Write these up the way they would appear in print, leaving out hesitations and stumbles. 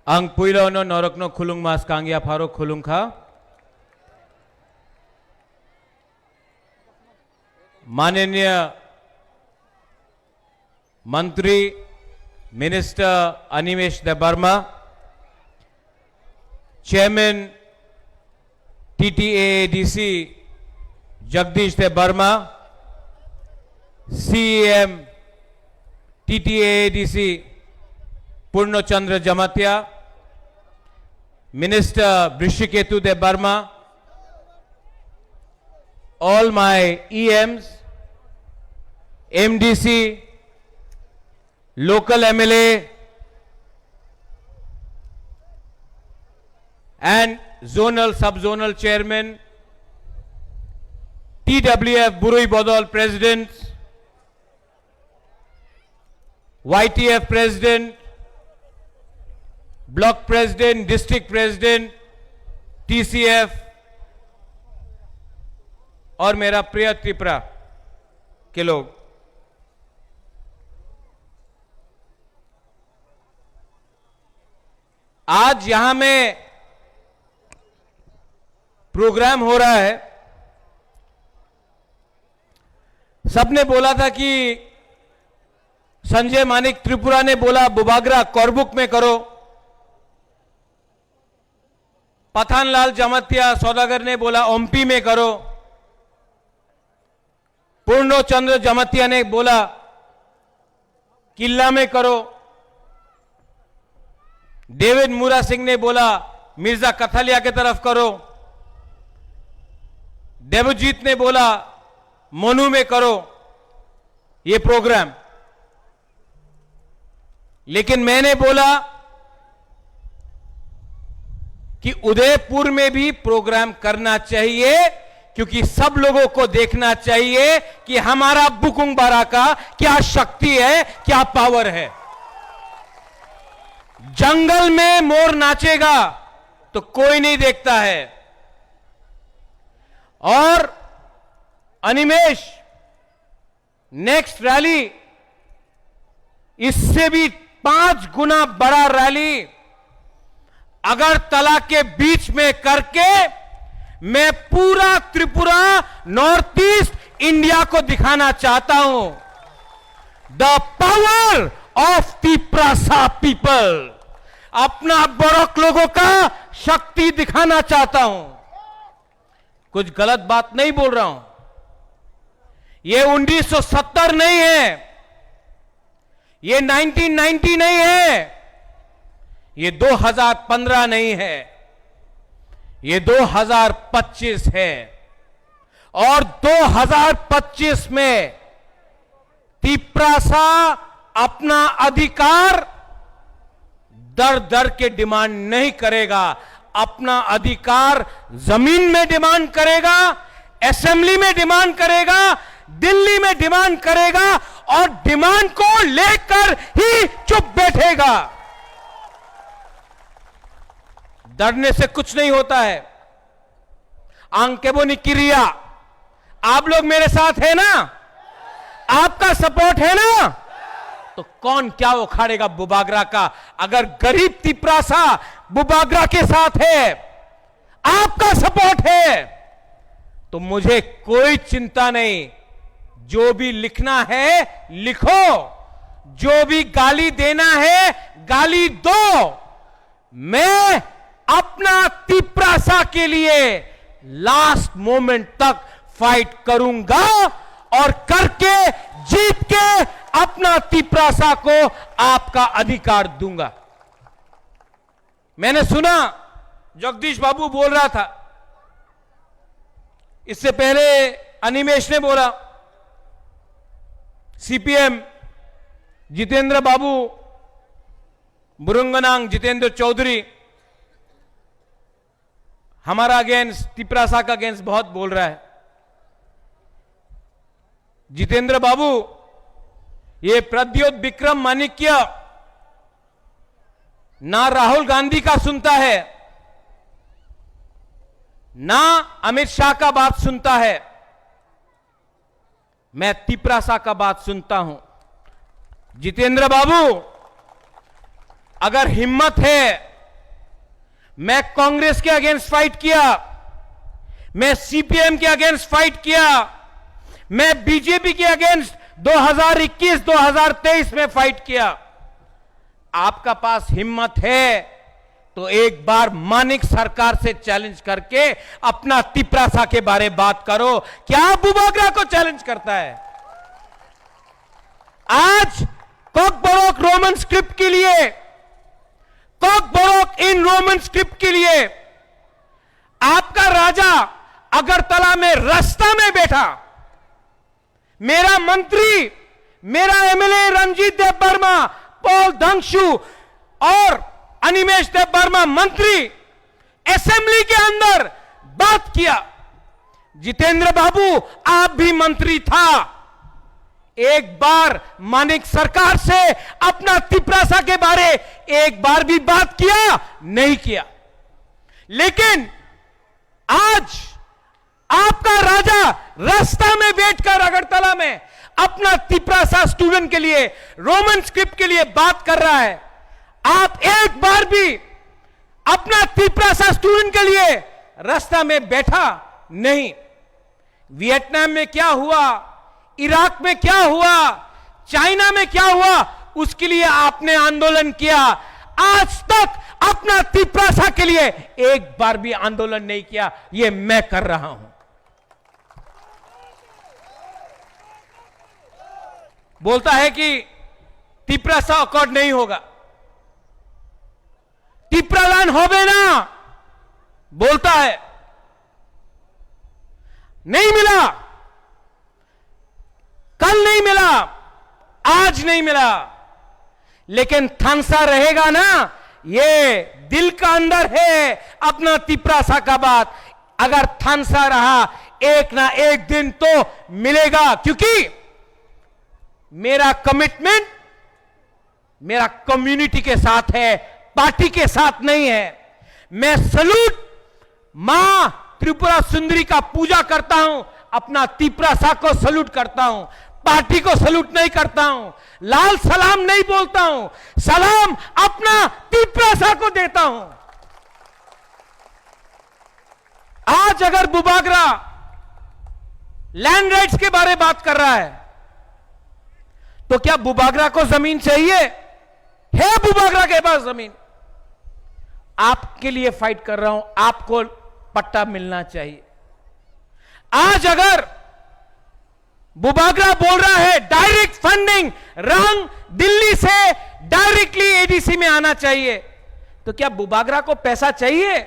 Ang puilo no norok no khulung mas kangya pharo khulung kha. माननीय मंत्री minister Animesh Debbarma, chairman TTAADC Jagdish Debbarma, CEM TTAADC Purnachandra Jamatia, minister Brishiketu Debbarma, all my EMs, MDC, local MLA and zonal sub-zonal chairman, TWF Burui Bodol president, YTF president, block president, district president, TCF और मेरा प्रिय त्रिपुरा के लोग, आज यहां में प्रोग्राम हो रहा है। सबने बोला था कि संजय मानिक त्रिपुरा ने बोला बुबागरा कोरबुक में करो, पठानलाल जमातिया सौदागर ने बोला ओम्पी में करो, पूर्णचंद्र जमातिया ने बोला किला में करो, डेविड मूरा सिंह ने बोला मिर्जा कथलिया के तरफ करो, देवजीत ने बोला मोनू में करो ये प्रोग्राम। लेकिन मैंने बोला कि उदयपुर में भी प्रोग्राम करना चाहिए, क्योंकि सब लोगों को देखना चाहिए कि हमारा बुकुंग बारा का क्या शक्ति है, क्या पावर है। जंगल में मोर नाचेगा तो कोई नहीं देखता है। और अनिमेश, नेक्स्ट रैली इससे भी 5 गुना बड़ा रैली अगरतला के बीच में करके मैं पूरा त्रिपुरा नॉर्थ ईस्ट इंडिया को दिखाना चाहता हूं। The power of Tiprasa people, अपना बोरोक लोगों का शक्ति दिखाना चाहता हूं। कुछ गलत बात नहीं बोल रहा हूं। ये 1970 नहीं है, ये 1990 नहीं है, ये 2015 नहीं है, ये 2025 है। और 2025 में तिप्रासा अपना अधिकार दर दर के डिमांड नहीं करेगा, अपना अधिकार जमीन में डिमांड करेगा, असेंबली में डिमांड करेगा, दिल्ली में डिमांड करेगा, और डिमांड को लेकर ही चुप बैठेगा। डरने से कुछ नहीं होता है। आंकेबो निकिरिया, आप लोग मेरे साथ है ना? आपका सपोर्ट है ना? तो कौन क्या उखाड़ेगा बुबागरा का? अगर गरीब तिप्रासा बुबागरा के साथ है, आपका सपोर्ट है, तो मुझे कोई चिंता नहीं। जो भी लिखना है लिखो, जो भी गाली देना है गाली दो। मैं अपना तिप्रासा के लिए लास्ट मोमेंट तक फाइट करूंगा और करके जीत के अपना तिप्रासा को आपका अधिकार दूंगा। मैंने सुना जगदीश बाबू बोल रहा था, इससे पहले अनिमेश ने बोला, सीपीएम जितेंद्र बाबू, बुरुंगनांग जितेंद्र चौधरी हमारा अगेंस्ट, तिप्रासा का अगेंस्ट बहुत बोल रहा है। जितेंद्र बाबू, ये प्रद्योत विक्रम माणिक्य ना राहुल गांधी का सुनता है, ना अमित शाह का बात सुनता है, मैं तिप्रासा का बात सुनता हूं। जितेंद्र बाबू, अगर हिम्मत है मैं कांग्रेस के अगेंस्ट फाइट किया, मैं सीपीएम के अगेंस्ट फाइट किया, मैं बीजेपी के अगेंस्ट 2021-2023 में फाइट किया। आपका पास हिम्मत है तो एक बार मानिक सरकार से चैलेंज करके अपना तिपरासा के बारे में बात करो। क्या बुबागरा को चैलेंज करता है? आज कॉकबोरोक रोमन स्क्रिप्ट के लिए, कॉकबोरोक इन रोमन स्क्रिप्ट के लिए आपका राजा अगरतला में रास्ता में बैठा, मेरा मंत्री, मेरा एमएलए रंजीत देव वर्मा, पॉल धंगशू और अनिमेश देव वर्मा मंत्री असेंबली के अंदर बात किया। जितेंद्र बाबू आप भी मंत्री था, एक बार मानिक सरकार से अपना तिपरासा के बारे एक बार भी बात किया? नहीं किया। लेकिन आज आपका राजा रास्ता में बैठकर अगरतला में अपना तिपरासा स्टूडेंट के लिए, रोमन स्क्रिप्ट के लिए बात कर रहा है। आप एक बार भी अपना तिपरासा स्टूडेंट के लिए रास्ता में बैठा नहीं। वियतनाम में क्या हुआ, इराक में क्या हुआ, चाइना में क्या हुआ, उसके लिए आपने आंदोलन किया। आज तक अपना तिपरासा के लिए एक बार भी आंदोलन नहीं किया। यह मैं कर रहा हूं। बोलता है कि तिपरासा अकॉर्ड नहीं होगा, तिपरालान होवे ना, बोलता है। नहीं मिला, कल नहीं मिला, आज नहीं मिला, लेकिन थानसा रहेगा ना। ये दिल का अंदर है अपना तिपरासा का बात। अगर थानसा रहा एक ना एक दिन तो मिलेगा, क्योंकि मेरा कमिटमेंट मेरा कम्युनिटी के साथ है, पार्टी के साथ नहीं है। मैं सलूट मां त्रिपुरा सुंदरी का पूजा करता हूं, अपना तिपरासा को सलूट करता हूं, पार्टी को सलूट नहीं करता हूं, लाल सलाम नहीं बोलता हूं, सलाम अपना तिपरासा को देता हूं। आज अगर बुबागरा लैंड राइट्स के बारे में बात कर रहा है तो क्या बुबागरा को जमीन चाहिए? है बुबागरा के पास जमीन? आपके लिए फाइट कर रहा हूं, आपको पट्टा मिलना चाहिए। आज अगर बुबागरा बोल रहा है डायरेक्ट फंडिंग रंग दिल्ली से डायरेक्टली एडीसी में आना चाहिए, तो क्या बुबागरा को पैसा चाहिए?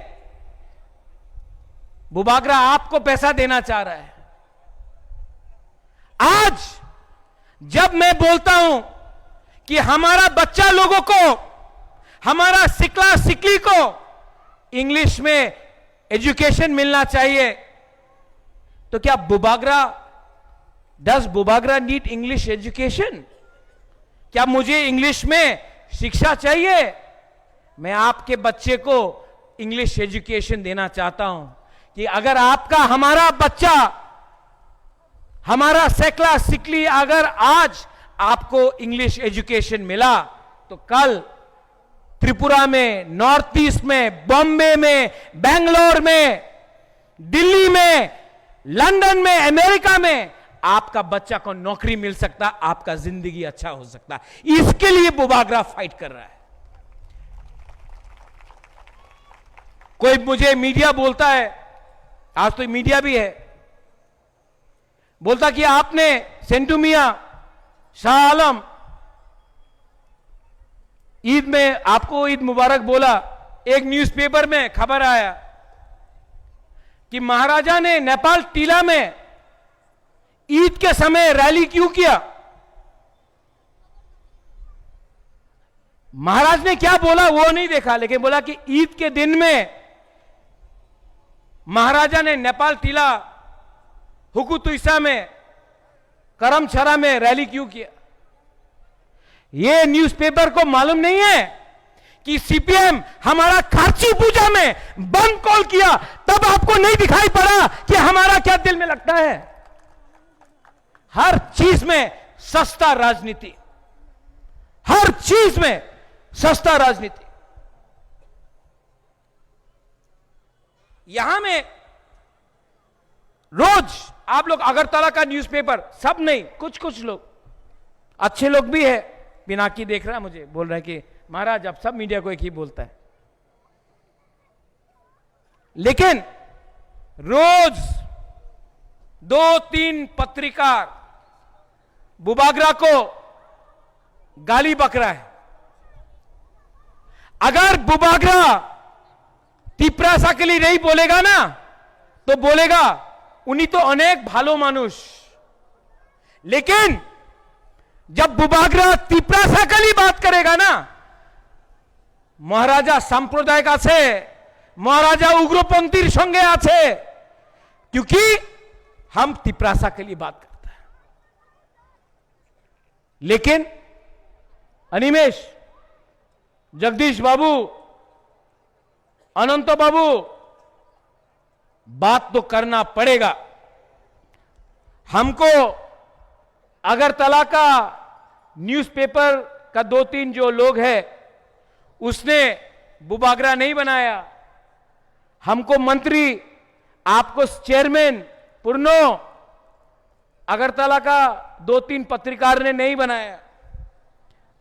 बुबागरा आपको पैसा देना चाह रहा है। आज जब मैं बोलता हूं कि हमारा बच्चा लोगों को, हमारा सिकला सिकली को इंग्लिश में एजुकेशन मिलना चाहिए, तो क्या Bubagra, does Bubagra need English education? क्या मुझे इंग्लिश में शिक्षा चाहिए? मैं आपके बच्चे को इंग्लिश एजुकेशन देना चाहता हूं कि अगर आपका, हमारा बच्चा, हमारा सेकला सिकली अगर आज आपको इंग्लिश एजुकेशन मिला तो कल त्रिपुरा में, नॉर्थ ईस्ट में, बॉम्बे में, बेंगलोर में, दिल्ली में, लंदन में, अमेरिका में आपका बच्चा को नौकरी मिल सकता, आपका जिंदगी अच्छा हो सकता। इसके लिए बुबागरा फाइट कर रहा है। कोई मुझे मीडिया बोलता है, आज तो मीडिया भी है, बोलता कि आपने सेंटू मियां, शाह आलम ईद में आपको ईद मुबारक बोला। एक न्यूज़पेपर में खबर आया कि महाराजा ने नेपाल टीला में ईद के समय रैली क्यों किया? महाराज ने क्या बोला वो नहीं देखा, लेकिन बोला कि ईद के दिन में महाराजा ने नेपाल टीला, हुकुतुइसा में, करमछरा में रैली क्यों किया? यह न्यूज़पेपर को मालूम नहीं है कि सीपीएम हमारा खारची पूजा में बंद कॉल किया, तब आपको नहीं दिखाई पड़ा कि हमारा क्या दिल में लगता है? हर चीज में सस्ता राजनीति, हर चीज में सस्ता राजनीति। यहां में रोज आप लोग अगरतला का न्यूज़पेपर, सब नहीं, कुछ कुछ लोग, अच्छे लोग भी है, पिनाकी देख रहा है मुझे, बोल रहा है कि महाराज अब सब मीडिया को एक ही बोलता है, लेकिन रोज 2-3 पत्रकार बुबागरा को गाली बक रहा है। अगर बुबागरा तीप्रासा के लिए नहीं बोलेगा ना, तो बोलेगा उन्हीं तो अनेक भालो मानुष, लेकिन जब बुबागरा तीप्रासा के लिए बात करेगा ना, महाराजा सांप्रदायिक आछे, महाराजा उग्रपंथीर संगे आछे, क्योंकि हम तीप्रासा के लिए बात करते हैं। लेकिन अनिमेश, जगदीश बाबू, अनंत बाबू, बात तो करना पड़ेगा हमको। अगरतला का न्यूज़पेपर का 2-3 जो लोग हैं, उसने बुबागरा नहीं बनाया, हमको मंत्री, आपको चेयरमैन पुरनो, अगरतला का 2-3 पत्रकार ने नहीं बनाया।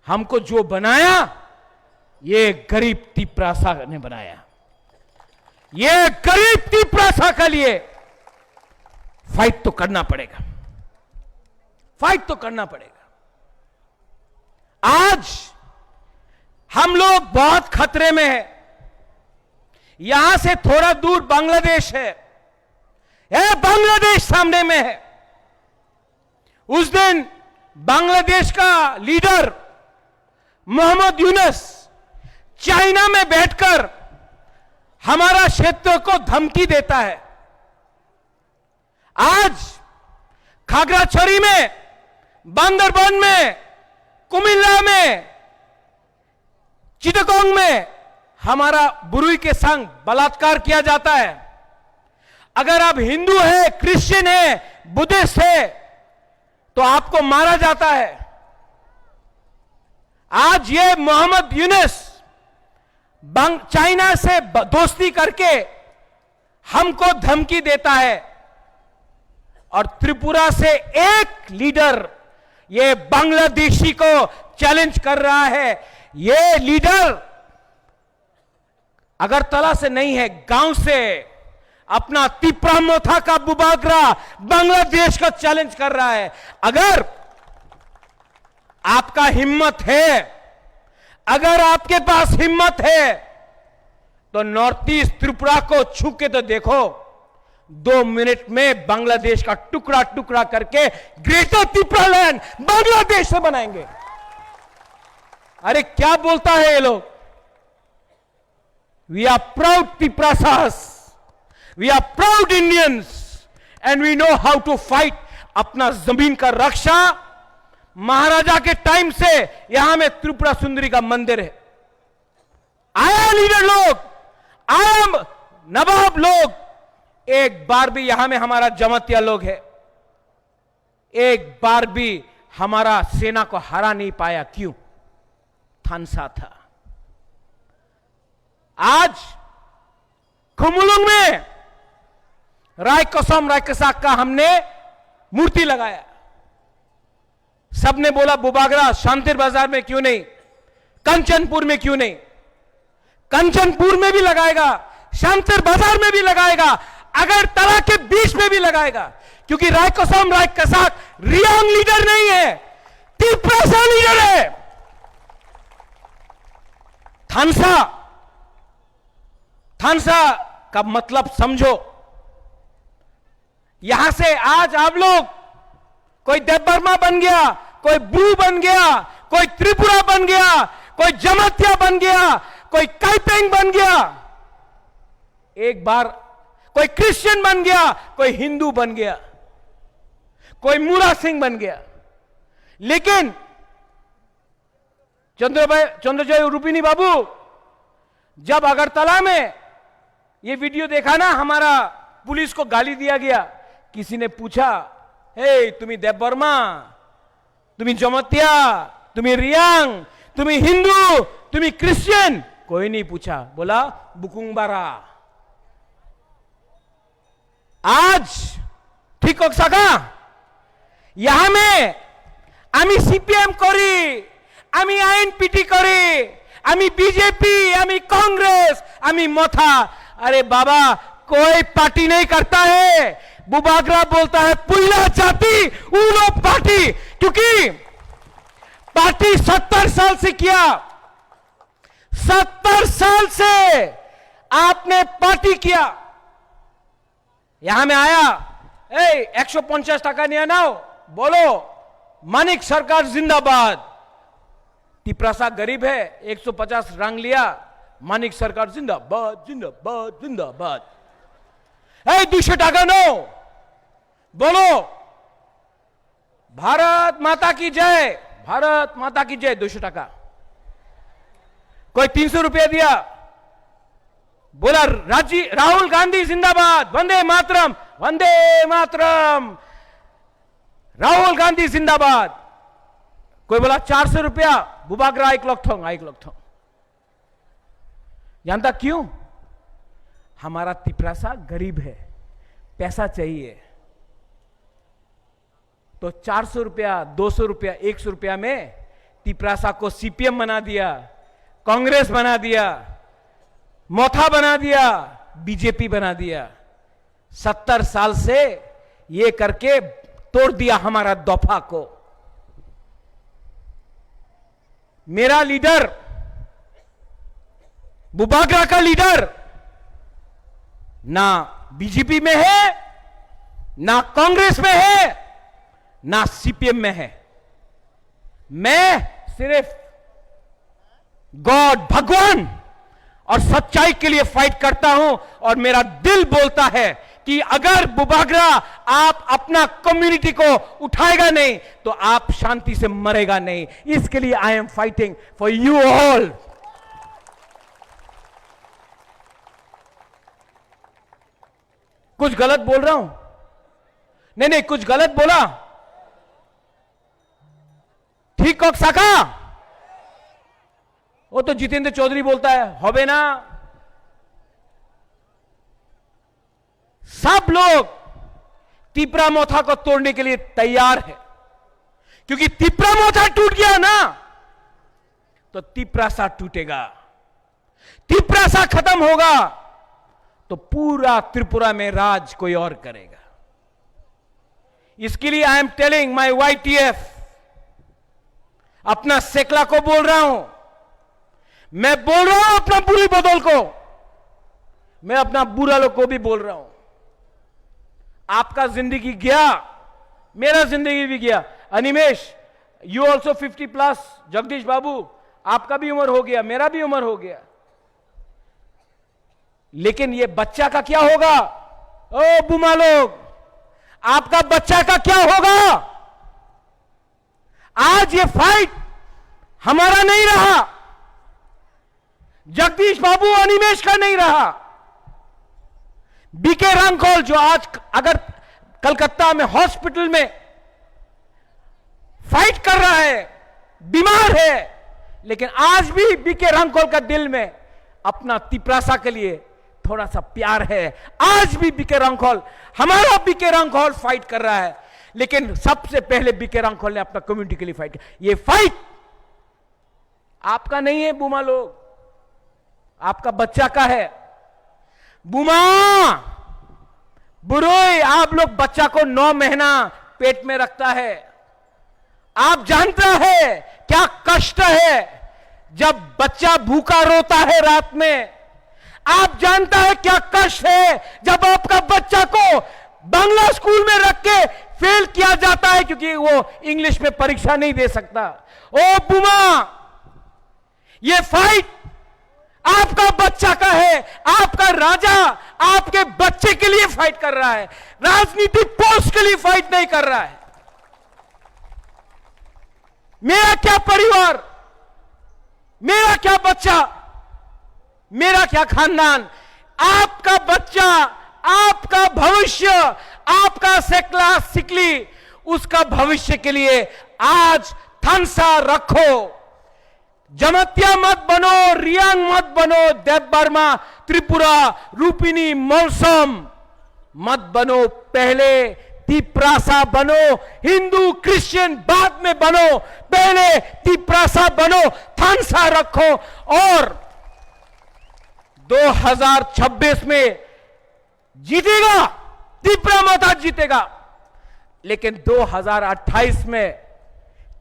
हमको जो बनाया ये गरीब तीप्रासा ने बनाया। ये गरीब तीप्रासा के लिए फाइट तो करना पड़ेगा, फाइट तो करना पड़ेगा। आज हम लोग बहुत खतरे में है। यहां से थोड़ा दूर बांग्लादेश है, बांग्लादेश सामने में है। उस दिन बांग्लादेश का लीडर मोहम्मद यूनुस चाइना में बैठकर हमारा क्षेत्र को धमकी देता है। आज खागराछड़ी में, बांदरबन में, कुमिल्ला में, चिटगोंग में हमारा बुरुई के संग बलात्कार किया जाता है। अगर आप हिंदू है, क्रिश्चियन है, बुद्धिस्ट है, तो आपको मारा जाता है। आज ये मोहम्मद यूनुस चाइना से दोस्ती करके हमको धमकी देता है, और त्रिपुरा से एक लीडर ये बांग्लादेशी को चैलेंज कर रहा है। ये लीडर अगरतला से नहीं है, गांव से, अपना तिप्रामोथा का बुबागरा बांग्लादेश को चैलेंज कर रहा है। अगर आपका हिम्मत है, अगर आपके पास हिम्मत है, तो नॉर्थ ईस्ट त्रिपुरा को छू के तो देखो, 2 मिनट में बांग्लादेश का टुकड़ा टुकड़ा करके ग्रेटर त्रिपुरा लैंड बांग्लादेश से बनाएंगे। अरे क्या बोलता है ये लोग? वी आर प्राउड त्रिपुरासास, we are proud Indians, and we know how to fight. अपना जमीन का रक्षा, महाराजा के टाइम से यहां में त्रिपुरा सुंदरी का मंदिर है। आया लीडर लोग, आया नवाब लोग, एक बार भी यहां में हमारा जमातिया लोग है, एक बार भी हमारा सेना को हरा नहीं पाया। क्यों? थानसा था। आज खुमुलुंग में रायकोसम रायकसाक का हमने मूर्ति लगाया। सबने बोला बुबागरा शांतिर बाजार में क्यों नहीं, कंचनपुर में क्यों नहीं? कंचनपुर में भी लगाएगा, शांतिर बाजार में भी लगाएगा, अगरतला के बीच में भी लगाएगा, क्योंकि रायकोसम रायकसाक रियांग लीडर नहीं है, त्रिपुरा लीडर है। थानसा का मतलब समझो। यहां से आज आप लोग, कोई देवबर्मा बन गया, कोई ब्रू बन गया, कोई त्रिपुरा बन गया, कोई जमातिया बन गया, कोई काइपेंग बन गया, एक बार कोई क्रिश्चियन बन गया, कोई हिंदू बन गया, कोई मूरा सिंह बन गया। लेकिन चंद्रजय रूपिनी बाबू, जब अगरतला में ये वीडियो देखा ना, हमारा पुलिस को गाली दिया गया, किसी ने पूछा, हे तुम्ही देवबर्मा, तुम्ही जमातिया, तुम्ही रियांग, तुम्ही हिंदू, तुम्ही क्रिश्चियन? कोई नहीं पूछा, बोला बुकुंबारा। আজ ঠিক হোক সাকা ইয়ামে আমি সিপিএম করি, আমি আইএনপিটি করি, আমি বিজেপি, আমি कांग्रेस, আমি मथा। अरे बाबा कोई पार्टी नहीं करता है। बुबागरा बोलता है पुल्ला जाति उलो पार्टी, क्योंकि पार्टी 70 साल से किया। 70 साल से आपने पार्टी किया। यहां में आया 150 টাকা নিয়ে নাও, बोलो मानिक सरकार जिंदाबाद। तिपरासा गरीब है, 150 रंग लिया, मानिक सरकार जिंदाबाद जिंदाबाद जिंदाबाद। 200 টাকা नो, बोलो भारत माता की जय, भारत माता की जय। 200 টাকা। कोई 300 रुपया दिया, बोला राहुल गांधी जिंदाबाद, वंदे मातरम, वंदे मातरम, राहुल गांधी जिंदाबाद। कोई बोला 400 रुपया, बुबागरा एक लोग थोंग। जानता क्यों? हमारा तिपरासा गरीब है, पैसा चाहिए, तो 400 रुपया, 200 रुपया, 100 रुपया में तिपरासा को सीपीएम बना दिया, कांग्रेस बना दिया, मोथा बना दिया, बीजेपी बना दिया। 70 साल से ये करके तोड़ दिया हमारा दफा को। मेरा लीडर, बुबागरा का लीडर ना बीजेपी में है, ना कांग्रेस में है, ना सीपीएम में है। मैं सिर्फ गॉड, भगवान और सच्चाई के लिए फाइट करता हूं। और मेरा दिल बोलता है कि अगर बुबागरा आप अपना कम्युनिटी को उठाएगा नहीं तो आप शांति से मरेगा नहीं। इसके लिए I am fighting for you all. कुछ गलत बोल रहा हूं? नहीं, कुछ गलत बोला? ठीक हो सका? वो तो जितेंद्र चौधरी बोलता है होबे ना। सब लोग तिपरा मोथा को तोड़ने के लिए तैयार है, क्योंकि तिपरा मोथा टूट गया ना तो तिपरासा टूटेगा। तिपरासा खत्म होगा तो पूरा त्रिपुरा में राज कोई और करेगा। इसके लिए I am telling my YTF, अपना सेकला को बोल रहा हूं, मैं बोल रहा हूं अपना बुरी बदौल को, मैं अपना बुरा लोग को भी बोल रहा हूं। आपका जिंदगी गया, मेरा जिंदगी भी गया। Animesh, you also 50+। जगदीश बाबू, आपका भी उम्र हो गया, मेरा भी उम्र हो गया। लेकिन ये बच्चा का क्या होगा? ओ बुमा लोग, आपका बच्चा का क्या होगा? आज ये फाइट हमारा नहीं रहा, जगदीश बाबू अनिमेश का नहीं रहा। बीके रांगखोल जो आज अगर कलकत्ता में हॉस्पिटल में फाइट कर रहा है, बीमार है, लेकिन आज भी बीके रांगखोल का दिल में अपना तिपरासा के लिए थोड़ा सा प्यार है। आज भी बीके रांगखोल, हमारा बीके रांगखोल फाइट कर रहा है, लेकिन सबसे पहले बीके रांगखोल ने अपना कम्युनिटी के लिए फाइट किया। ये फाइट आपका नहीं है बुमा लोग, आपका बच्चा का है। बुमा, बुरोई, आप लोग बच्चा को 9 महीना पेट में रखता है। आप जानता है क्या कष्ट है जब बच्चा भूखा रोता है रात में। आप जानता है क्या कष्ट है जब आपका बच्चा को बांग्ला स्कूल में रख के फेल किया जाता है क्योंकि वो इंग्लिश में परीक्षा नहीं दे सकता। ओ बुमा, ये फाइट आपका बच्चा का है, आपका राजा आपके बच्चे के लिए फाइट कर रहा है, राजनीतिक पोस्ट के लिए फाइट नहीं कर रहा है। मेरा क्या परिवार, मेरा क्या बच्चा, मेरा क्या खानदान, आपका बच्चा, आपका भविष्य, आपका सेकला सिकली, उसका भविष्य के लिए आज थनसा रखो। जमतिया मत बनो, रियांग मत बनो, देव बर्मा, त्रिपुरा, रूपिनी, मौसम मत बनो, पहले तिप्रासा बनो। हिंदू क्रिश्चियन बाद में बनो, पहले तिप्रासा बनो, थानसा रखो। और 2026 में जीतेगा तिप्रामता, जीतेगा। लेकिन 2028 में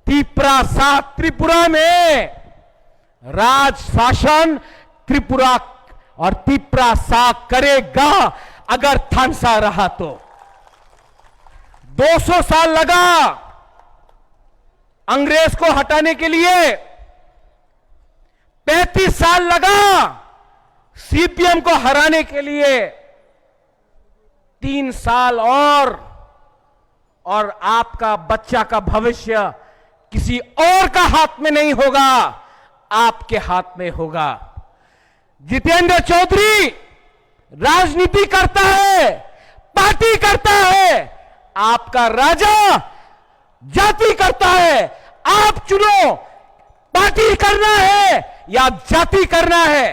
तिप्रासा त्रिपुरा में राज शासन त्रिपुरा और तिप्रासा करेगा अगर थानसा रहा तो। 200 साल लगा अंग्रेज को हटाने के लिए, 35 साल लगा सीपीएम को हराने के लिए, 3 साल और आपका बच्चा का भविष्य किसी और का हाथ में नहीं होगा, आपके हाथ में होगा। जितेंद्र चौधरी राजनीति करता है, पार्टी करता है, आपका राजा जाति करता है। आप चुनो, पार्टी करना है या जाति करना है,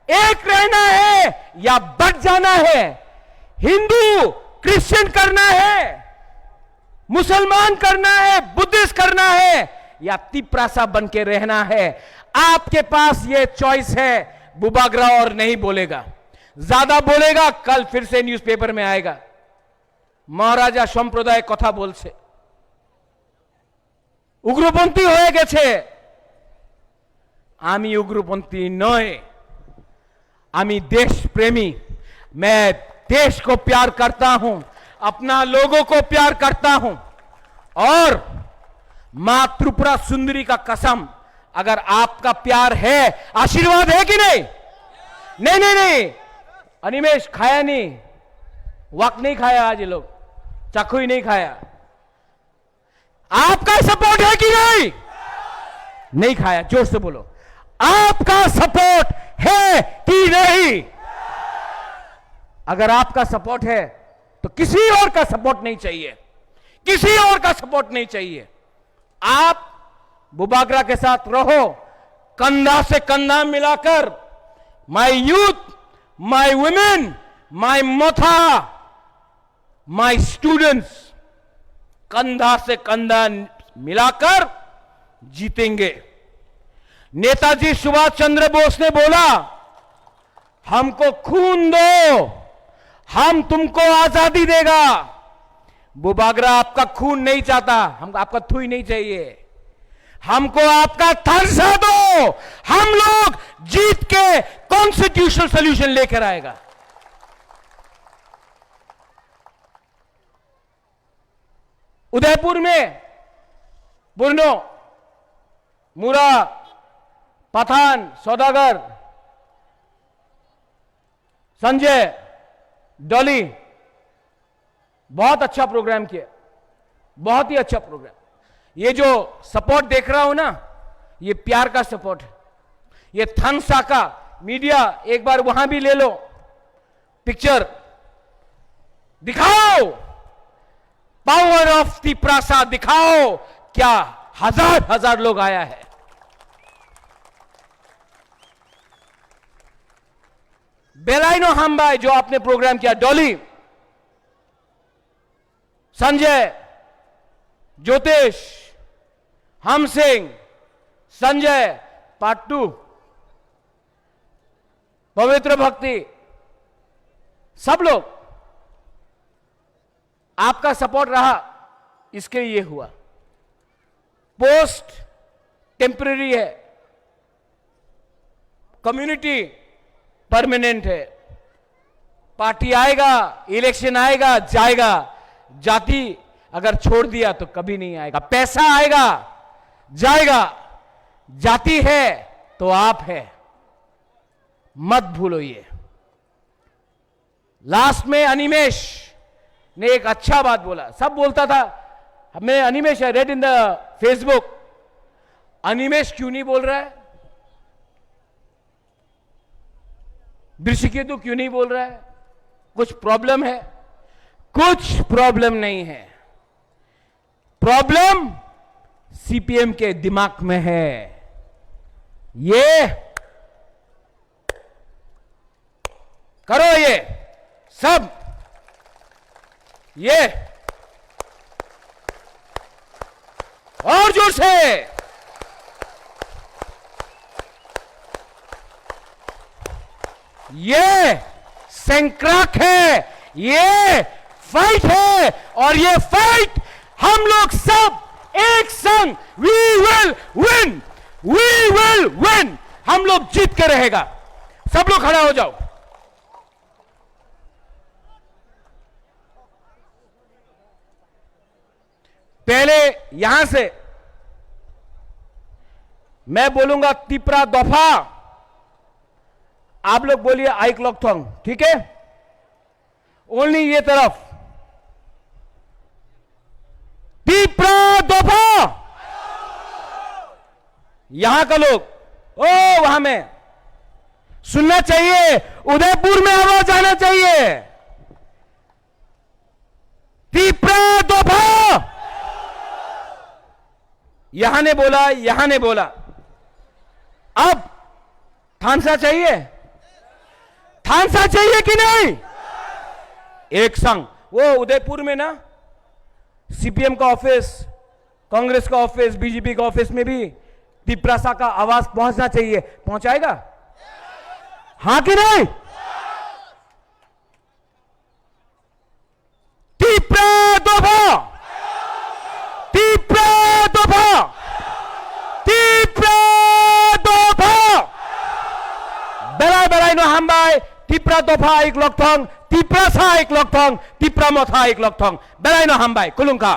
एक रहना है या बट जाना है, हिंदू क्रिश्चियन करना है, मुसलमान करना है, बुद्धिस्ट करना है या तिप्रासा बन के रहना है। आपके पास ये चॉइस है। बुबागरा और नहीं बोलेगा, ज्यादा बोलेगा कल फिर से न्यूज़पेपर में आएगा মহারাজা সম্প্রদায় কথা বলছে, উগ্রপন্থী হয়ে গেছে। আমি उग्रपंथी নয়, আমি देश प्रेमी। मैं देश को प्यार करता हूं, अपना लोगों को प्यार करता हूं। और मां त्रिपुरा सुंदरी का कसम, अगर आपका प्यार है, आशीर्वाद है कि नहीं? नहीं नहीं नहीं, अनिमेश खाया नहीं, वक्त नहीं खाया, आज ये लोग चाकू ही नहीं खाया। आपका सपोर्ट है कि नहीं? नहीं खाया, जोर से बोलो, आपका सपोर्ट है कि नहीं? अगर आपका सपोर्ट है तो किसी और का सपोर्ट नहीं चाहिए, किसी और का सपोर्ट नहीं चाहिए। आप बुबागरा के साथ रहो, कंधा से कंधा मिलाकर। My youth, my women, my Motha, my students, कंधा से कंधा मिलाकर जीतेंगे। नेताजी सुभाष चंद्र बोस ने बोला, हमको खून दो, हम तुमको आजादी देगा। बुबागरा आपका खून नहीं चाहता, हमको आपका थूई नहीं चाहिए, हमको आपका थानसा दो। हम लोग जीत के कॉन्स्टिट्यूशनल सोल्यूशन लेकर आएगा। उदयपुर में बुरनो, मुरा, पठान, सौदागर, संजय, डॉली, बहुत अच्छा प्रोग्राम किया, बहुत ही अच्छा प्रोग्राम। ये जो सपोर्ट देख रहा हूं ना, ये प्यार का सपोर्ट है, ये थानसा का। मीडिया एक बार वहां भी ले लो, पिक्चर दिखाओ, पावर ऑफ तिप्रासा दिखाओ। क्या हजार हजार लोग आया है। बेलाइनो हम्बाई जो आपने प्रोग्राम किया, डॉली, संजय, ज्योतिष, हम सिंह, संजय, पार्ट 2, पवित्र भक्ति, सब लोग आपका सपोर्ट रहा, इसके लिए हुआ। पोस्ट टेम्पररी है, कम्युनिटी परमानेंट है। पार्टी आएगा, इलेक्शन आएगा, जाएगा। जाति अगर छोड़ दिया तो कभी नहीं आएगा। पैसा आएगा, जाएगा। जाति है तो आप है, मत भूलो ये। लास्ट में अनिमेश ने एक अच्छा बात बोला, सब बोलता था, मैं Animesh red in the Facebook, Animesh क्यों नहीं बोल रहा है, ऋषिकेतु क्यों नहीं बोल रहा है, कुछ प्रॉब्लम है? कुछ प्रॉब्लम नहीं है। प्रॉब्लम सीपीएम के दिमाग में है। ये करो, ये सब ये और जोर से, ये संक्रांत है, ये फाइट है, और ये फाइट हम लोग सब एक संग, we will win, we will win, हम लोग जीत के रहेगा। सब लोग खड़ा हो जाओ। पहले यहां से मैं बोलूंगा तिपरा दफा, आप लोग बोलिए आई क्लॉक थोंग, ठीक है? ओनली ये तरफ, तिपरा दफा। यहां का लोग, ओ वहां में सुनना चाहिए, उदयपुर में आवाज आना चाहिए, तिपरा दफा। यहां ने बोला, यहां ने बोला, अब थानसा चाहिए, थानसा चाहिए कि नहीं? एक संग, वो उदयपुर में ना सीपीएम का ऑफिस, कांग्रेस का ऑफिस, बीजेपी का ऑफिस में भी तिपरासा का आवाज पहुंचना चाहिए, पहुंचाएगा? हां कि नहीं? तिपरा दफा, तिपरा दफा, तिपरा दफा। बेलाय बेलाय नो हामबाय, तिपरा दफा एक लक थं, तिपरासा एक लक थं, तिपरा मथा एक लक थं, बेलाय नो हामबाय, खुलुमखा।